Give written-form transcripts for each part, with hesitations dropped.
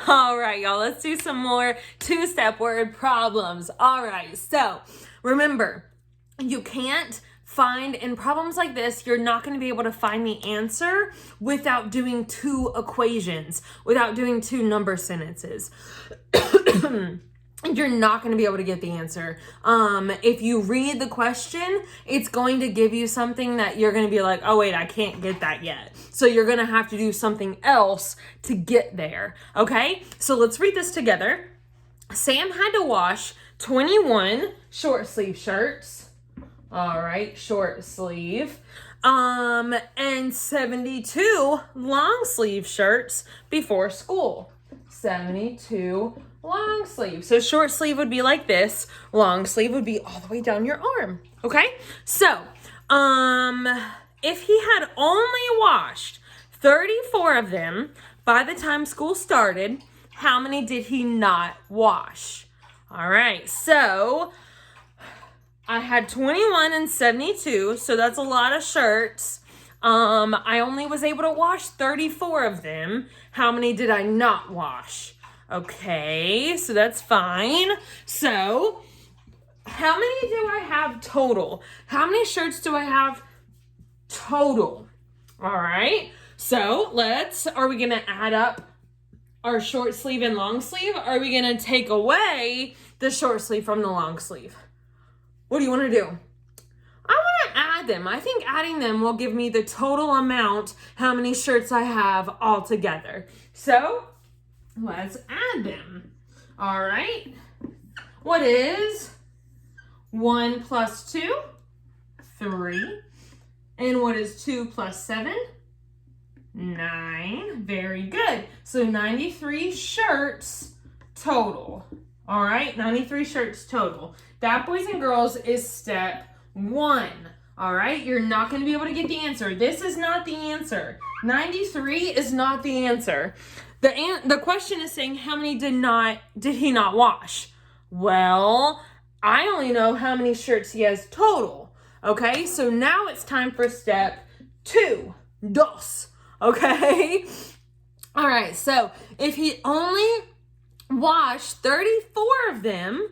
All right, y'all, let's do some more two-step word problems. All right, so remember, you can't find, in problems like this, you're not going to be able to find the answer without doing two equations, without doing two number sentences. You're not going to be able to get the answer. If you read the question, it's going to give you something that you're going to be like, oh wait, I can't get that yet. So you're going to have to do something else to get there. Okay, so let's read this together. Sam had to wash 21 short sleeve shirts. All right, short sleeve. And 72 long sleeve shirts before school. 72 long sleeve. So short sleeve would be like this. Long sleeve would be all the way down your arm. Okay? So, if he had only washed 34 of them by the time school started, how many did he not wash? All right. So, I had 21 and 72, so that's a lot of shirts. I only was able to wash 34 of them. How many did I not wash? Okay, so that's fine. So, how many do I have total? How many shirts do I have total? All right, so are we gonna add up our short sleeve and long sleeve? Or are we gonna take away the short sleeve from the long sleeve? What do you wanna do? I want to add them. I think adding them will give me the total amount, how many shirts I have all together. So, let's add them. All right. What is 1 plus 2? 3. And what is 2 plus 7? 9. Very good. So 93 shirts total. All right, 93 shirts total. That, boys and girls, is step 1. All right, you're not going to be able to get the answer. This is not the answer. 93 is not the answer. The question is saying how many did he not wash? Well, I only know how many shirts he has total. Okay, so now it's time for step 2. Dos. Okay. All right, so if he only washed 34 of them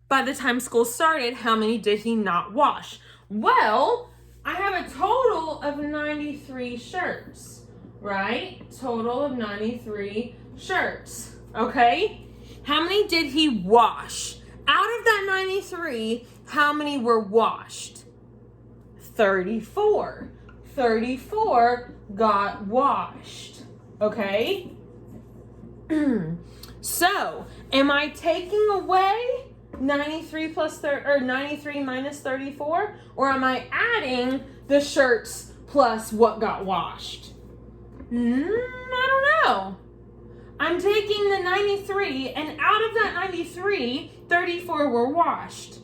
by the time school started, how many did he not wash? Well, I have a total of 93 shirts, right? Total of 93 shirts, okay? How many did he wash? Out of that 93, how many were washed? 34. 34 got washed, okay? So, am I taking away 93 minus 34, or am I adding the shirts plus what got washed? I don't know. I'm taking the 93, and out of that 93, 34 were washed.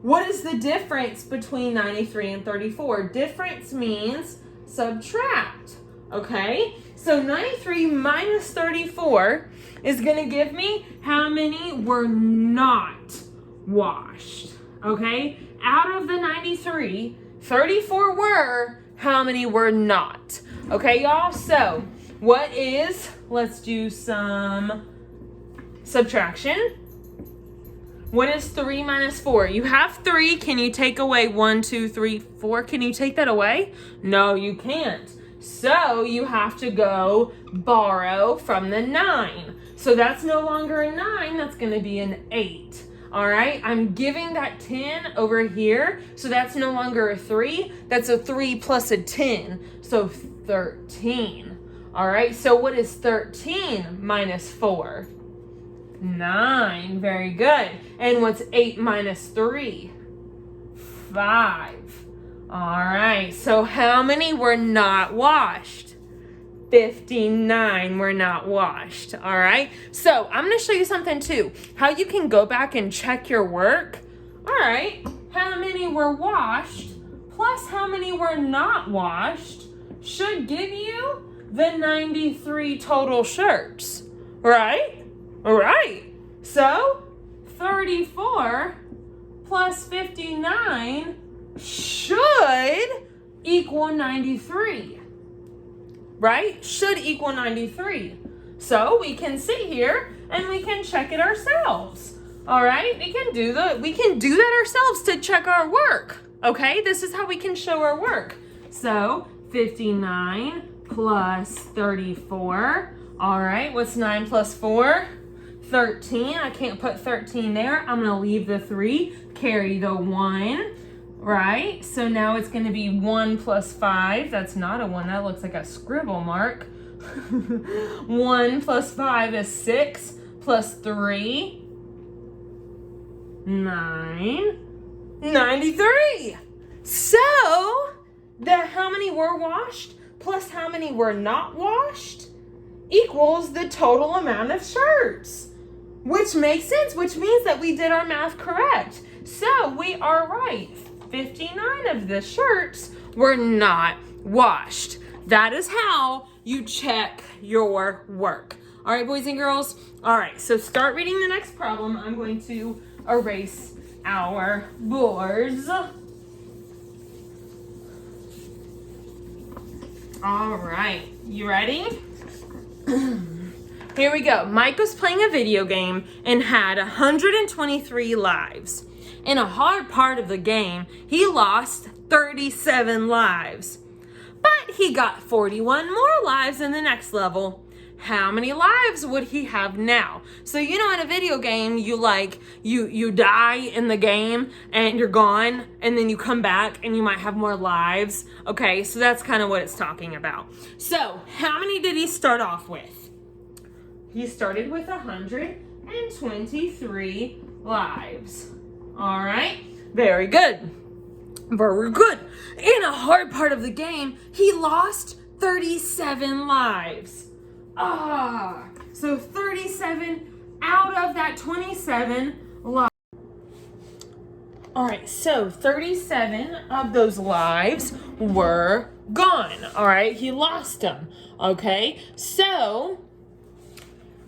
What is the difference between 93 and 34? Difference means subtract, okay? So 93 minus 34 is going to give me how many were not washed, okay? Out of the 93, 34 were, how many were not? Okay, y'all? So, let's do some subtraction. What is 3 minus 4? You have 3. Can you take away 1, 2, 3, 4? Can you take that away? No, you can't. So, you have to go borrow from the 9. So, that's no longer a 9. That's going to be an 8. All right, I'm giving that 10 over here, so that's no longer a 3. That's a 3 plus a 10, so 13. All right, so what is 13 minus 4? 9, very good. And what's 8 minus 3? 5. All right, so how many were not washed? 59 were not washed, all right? So I'm going to show you something too, how you can go back and check your work. All right, how many were washed plus how many were not washed should give you the 93 total shirts, right? All right, so 34 plus 59 should equal 93. Right? Should equal 93. So we can sit here and we can check it ourselves. All right, we can do that ourselves to check our work. Okay, this is how we can show our work. So 59 plus 34. All right, what's 9 plus 4? 13. I can't put 13 there. I'm gonna leave the 3, carry the 1, right? So now it's gonna be 1 plus 5. That's not a 1, that looks like a scribble mark. 1 plus 5 is 6, plus 3, 9, 93. So, how many were washed plus how many were not washed equals the total amount of shirts. Which makes sense, which means that we did our math correct. So we are right. 59 of the shirts were not washed. That is how you check your work. All right, boys and girls. All right, so start reading the next problem. I'm going to erase our boards. All right, you ready? Here we go. Mike was playing a video game and had 123 lives. In a hard part of the game, he lost 37 lives. But he got 41 more lives in the next level. How many lives would he have now? So you know in a video game, you die in the game and you're gone and then you come back and you might have more lives. Okay, so that's kind of what it's talking about. So how many did he start off with? He started with 123 lives. All right, very good. Very good. In a hard part of the game, he lost 37 lives. So 37 out of that 27 lives. All right, so 37 of those lives were gone. All right, he lost them. Okay, so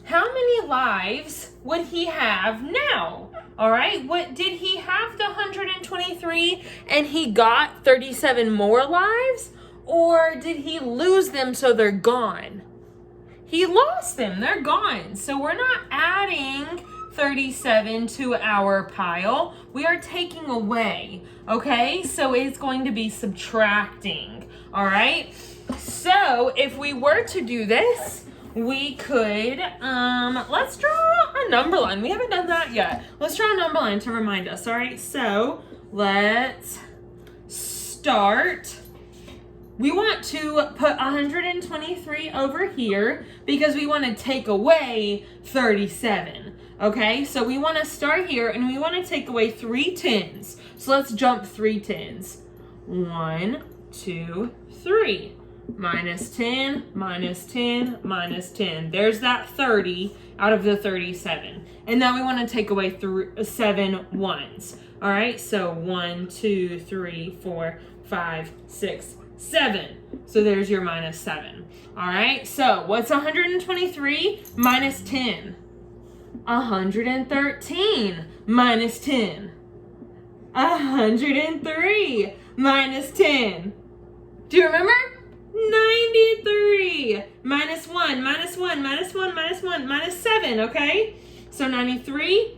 how many lives would he have now? All right, what did he have the 123 and he got 37 more lives? Or did he lose them so they're gone? He lost them, they're gone. So we're not adding 37 to our pile. We are taking away, okay? So it's going to be subtracting, all right? So if we were to do this, we could, let's draw a number line. We haven't done that yet. Let's draw a number line to remind us, all right? So let's start. We want to put 123 over here because we want to take away 37, okay? So we want to start here and we want to take away 3 10s. So let's jump 3 10s. 1, 2, 3. Minus 10, minus 10, minus 10. There's that 30 out of the 37. And now we want to take away 7 ones. All right, so 1, 2, 3, 4, 5, 6, 7. So there's your minus 7. All right, so what's 123 minus 10? 113 minus 10. 103 minus 10. Do you remember? 93 minus 1, minus 1, minus 1, minus 1, minus 7, okay? So 93,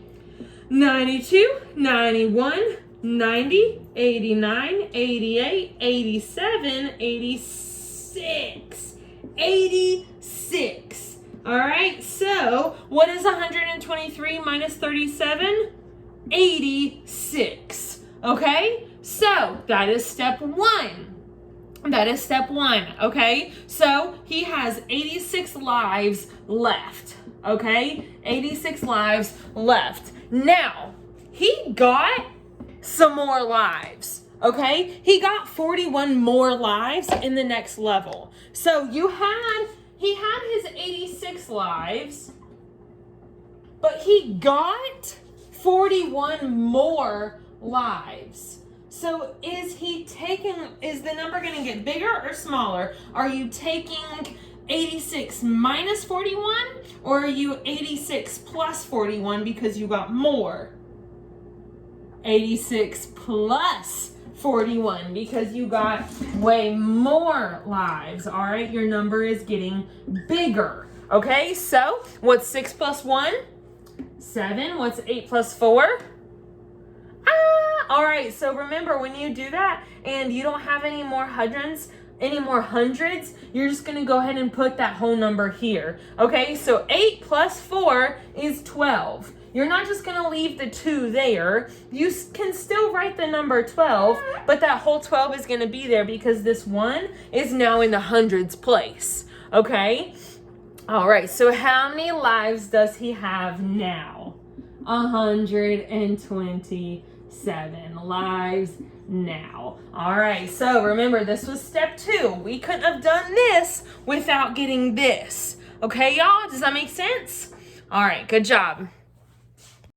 92, 91, 90, 89, 88, 87, 86, 86. All right, so what is 123 minus 37? 86, okay? So that is step 1. That is step 1, okay? So he has 86 lives left, okay? 86 lives left. Now, he got some more lives, okay? He got 41 more lives in the next level. So he had his 86 lives, but he got 41 more lives. So is the number going to get bigger or smaller? Are you taking 86 minus 41 or are you 86 plus 41 because you got more? 86 plus 41 because you got way more lives. All right, your number is getting bigger. Okay, so what's 6 plus 1? 7. What's 8 plus 4? All right, so remember when you do that and you don't have any more hundreds, you're just going to go ahead and put that whole number here. Okay, so 8 plus 4 is 12. You're not just going to leave the 2 there. You can still write the number 12, but that whole 12 is going to be there because this 1 is now in the hundreds place. Okay? All right, so how many lives does he have now? 127 lives now. All right, so remember, this was step 2. We couldn't have done this without getting this. Okay, y'all? Does that make sense? All right, good job.